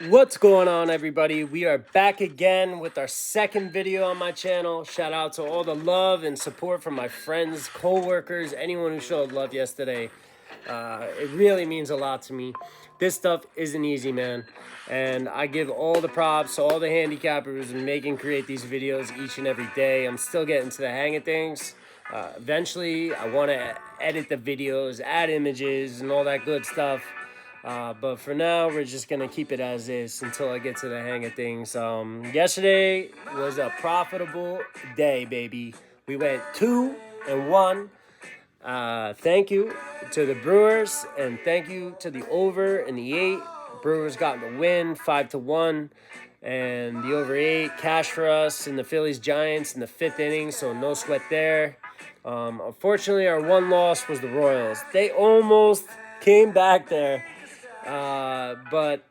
What's going on, everybody? We are back again with our second video on my channel. Shout out to all the love and support from my friends, co-workers, anyone who showed love yesterday. It really means a lot to me. This stuff isn't easy, man. And I give all the props to all the handicappers and create these videos each and every day. I'm still getting to the hang of things. Eventually, I want to edit the videos, add images, and all that good stuff. But for now, we're just going to keep it as is until I get to the hang of things. Yesterday was a profitable day, baby. We went 2-1. Thank you to the Brewers, and thank you to the over and the 8. Brewers got the win, 5-1. And the over 8 cash for us and the Phillies Giants in the 5th inning, so no sweat there. Unfortunately, our one loss was the Royals. They almost came back there. But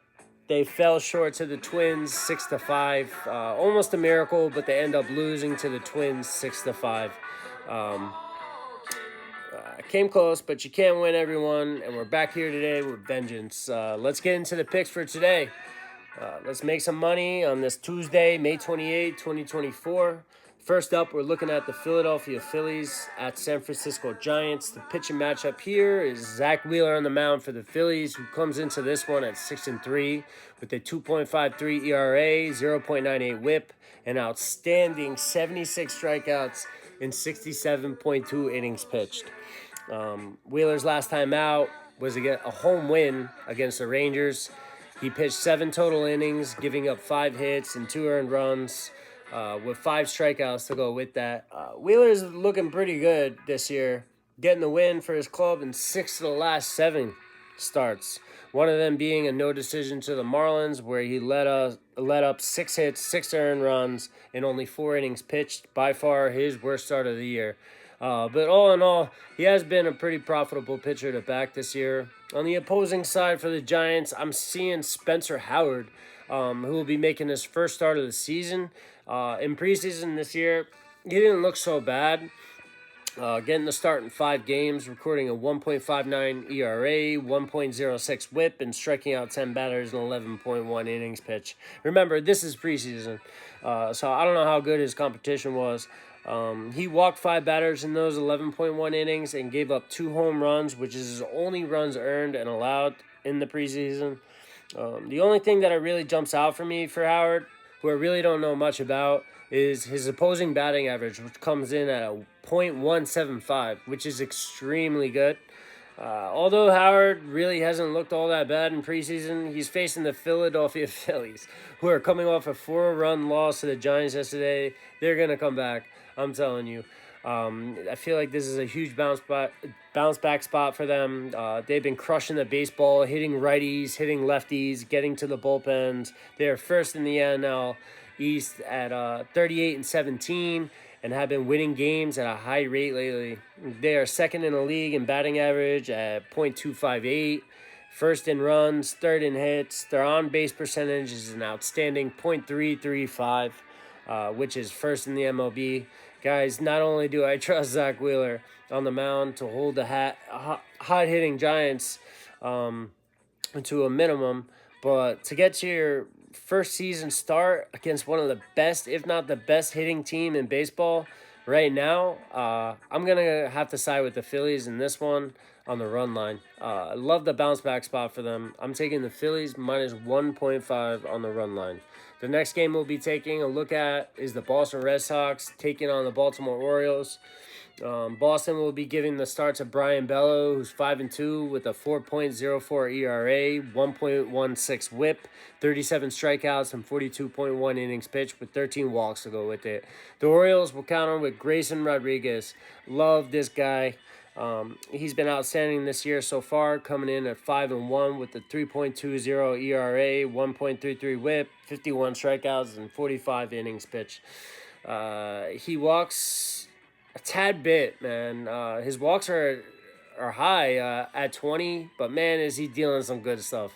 they fell short to the Twins 6-5. Almost a miracle, but they end up losing to the Twins 6-5. Came close, but you can't win everyone, and we're back here today with vengeance. Let's get into the picks for today. Let's make some money on this Tuesday, May 28, 2024. First up, we're looking at the Philadelphia Phillies at San Francisco Giants. The pitching matchup here is Zach Wheeler on the mound for the Phillies, who comes into this one at 6-3 with a 2.53 ERA, 0.98 WHIP, and outstanding 76 strikeouts in 67.2 innings pitched. Wheeler's last time out was a home win against the Rangers. He pitched 7 total innings, giving up 5 hits and 2 earned runs, with 5 strikeouts to go with that. Wheeler's looking pretty good this year, getting the win for his club in 6 of the last 7 starts. One of them being a no decision to the Marlins, where he let up 6 hits, 6 earned runs, and only 4 innings pitched. By far his worst start of the year. But all in all, he has been a pretty profitable pitcher to back this year. On the opposing side for the Giants, I'm seeing Spencer Howard, who will be making his first start of the season. In preseason this year, he didn't look so bad. Getting the start in 5 games, recording a 1.59 ERA, 1.06 WHIP, and striking out 10 batters in 11.1 innings pitched. Remember, this is preseason, so I don't know how good his competition was. He walked 5 batters in those 11.1 innings and gave up 2 home runs, which is his only runs earned and allowed in the preseason. The only thing that really jumps out for me for Howard, who I really don't know much about, is his opposing batting average, which comes in at a .175, which is extremely good. Although Howard really hasn't looked all that bad in preseason, he's facing the Philadelphia Phillies, who are coming off a 4-run loss to the Giants yesterday. They're going to come back, I'm telling you. I feel like this is a huge bounce back spot for them. They've been crushing the baseball, hitting righties, hitting lefties, getting to the bullpens. They're first in the NL East at 38-17 and have been winning games at a high rate lately. They are second in the league in batting average at .258, first in runs, third in hits. Their on-base percentage is an outstanding .335, which is first in the MLB. Guys, not only do I trust Zach Wheeler on the mound to hold the hot-hitting Giants to a minimum, but to get to your first season start against one of the best, if not the best hitting team in baseball right now, I'm going to have to side with the Phillies in this one on the run line. I love the bounce back spot for them. I'm taking the Phillies minus 1.5 on the run line. The next game we'll be taking a look at is the Boston Red Sox taking on the Baltimore Orioles. Boston will be giving the start to Brian Bello, who's 5-2 with a 4.04 ERA, 1.16 WHIP, 37 strikeouts, and 42.1 innings pitched with 13 walks to go with it. The Orioles will counter with Grayson Rodriguez. Love this guy. He's been outstanding this year so far, coming in at 5-1 with a 3.20 ERA, 1.33 WHIP, 51 strikeouts, and 45 innings pitched. He walks a tad bit, man. His walks are high at 20, but man, is he dealing some good stuff.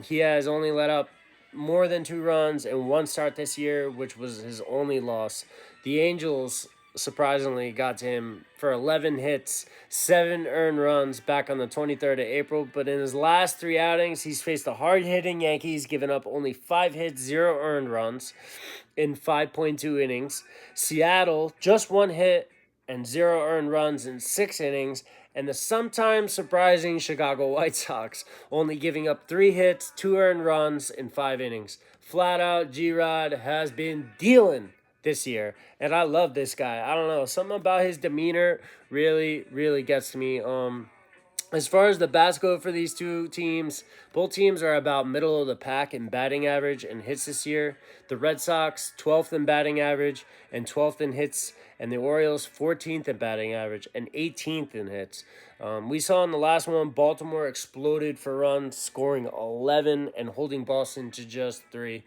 He has only let up more than 2 runs in 1 start this year, which was his only loss. The Angels surprisingly got to him for 11 hits, 7 earned runs back on the 23rd of April. But in his last 3 outings, he's faced the hard-hitting Yankees, giving up only 5 hits, 0 earned runs in 5.2 innings. Seattle, just 1 hit and 0 earned runs in 6 innings. And the sometimes surprising Chicago White Sox, only giving up 3 hits, 2 earned runs in 5 innings. Flat out, G-Rod has been dealing this year, and I love this guy. I don't know, something about his demeanor really gets to me. As far as the bats go for these two teams, both teams are about middle of the pack in batting average and hits this year. The Red Sox, 12th in batting average and 12th in hits, and the Orioles, 14th in batting average and 18th in hits. We saw in the last one, Baltimore exploded for runs, scoring 11 and holding Boston to just 3.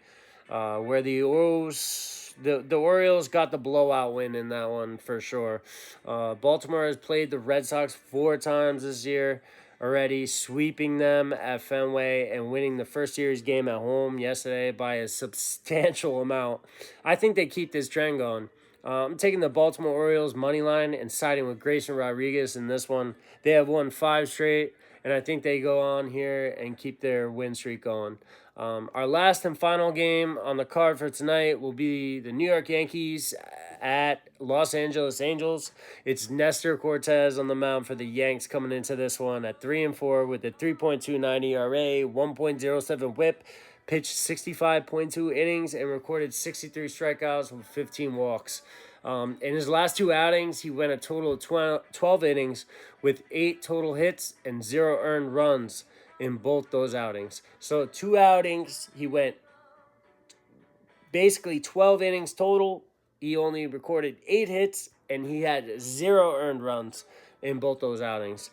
Where the Orioles got the blowout win in that one for sure. Baltimore has played the Red Sox 4 times this year already, sweeping them at Fenway and winning the first series game at home yesterday by a substantial amount. I think they keep this trend going. I'm taking the Baltimore Orioles money line and siding with Grayson Rodriguez in this one. They have won 5 straight, and I think they go on here and keep their win streak going. Our last and final game on the card for tonight will be the New York Yankees at Los Angeles Angels. It's Nestor Cortez on the mound for the Yanks coming into this one at 3-4 with a 3.29 ERA, 1.07 WHIP, pitched 65.2 innings and recorded 63 strikeouts with 15 walks. In his last 2 outings, he went a total of 12 innings with 8 total hits and 0 earned runs in both those outings. So 2 outings, he went basically 12 innings total. He only recorded 8 hits, and he had 0 earned runs in both those outings.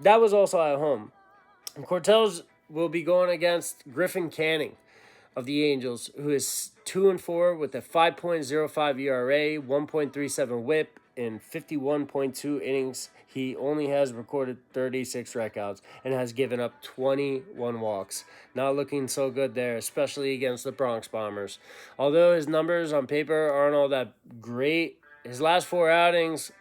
That was also at home. And Cortez will be going against Griffin Canning of the Angels, who is 2-4 with a 5.05 ERA, 1.37 WHIP, in 51.2 innings. He only has recorded 36 strikeouts and has given up 21 walks. Not looking so good there, especially against the Bronx Bombers. Although his numbers on paper aren't all that great, his last 4 outings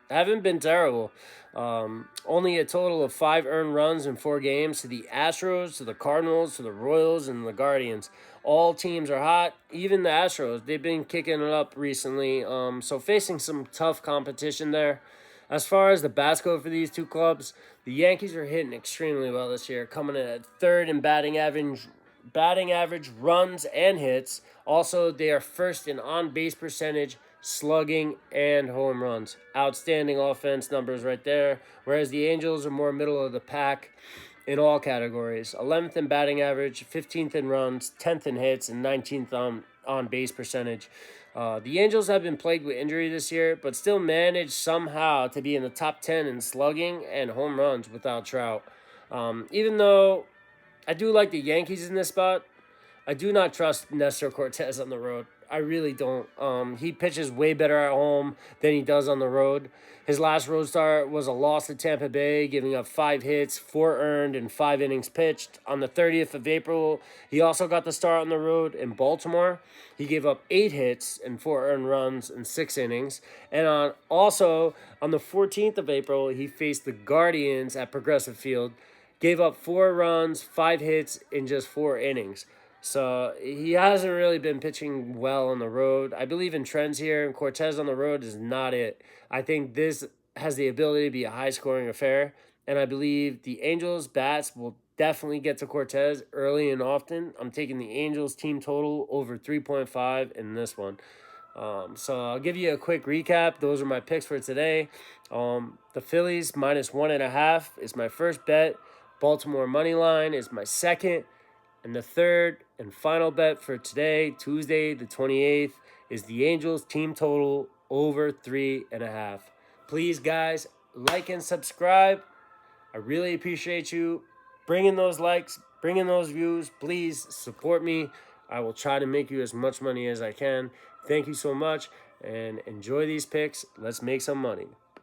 haven't been terrible. Only a total of 5 earned runs in 4 games to the Astros, to the Cardinals, to the Royals, and the Guardians. All teams are hot. Even the Astros, they've been kicking it up recently. So facing some tough competition there. As far as the bats go for these two clubs, the Yankees are hitting extremely well this year, coming in at 3rd in batting average, runs, and hits. Also, they are 1st in on-base percentage, slugging, and home runs. Outstanding offense numbers right there, whereas the Angels are more middle of the pack in all categories. 11th in batting average, 15th in runs, 10th in hits, and 19th on base percentage. The Angels have been plagued with injury this year, but still managed somehow to be in the top 10 in slugging and home runs without Trout. Even though I do like the Yankees in this spot, I do not trust Nestor Cortez on the road. I really don't. He pitches way better at home than he does on the road. His last road start was a loss to Tampa Bay, giving up 5 hits, 4 earned, and 5 innings pitched. On the 30th of April, he also got the start on the road in Baltimore. He gave up 8 hits and 4 earned runs in 6 innings. And also on the 14th of April, he faced the Guardians at Progressive Field, gave up 4 runs, 5 hits in just 4 innings. So he hasn't really been pitching well on the road. I believe in trends here, and Cortez on the road is not it. I think this has the ability to be a high-scoring affair, and I believe the Angels' bats will definitely get to Cortez early and often. I'm taking the Angels team total over 3.5 in this one. So I'll give you a quick recap. Those are my picks for today. The Phillies -1.5 is my first bet. Baltimore money line is my second. And the third and final bet for today, Tuesday the 28th, is the Angels team total over 3.5. Please, guys, like and subscribe. I really appreciate you bringing those likes, bringing those views. Please support me. I will try to make you as much money as I can. Thank you so much, and enjoy these picks. Let's make some money.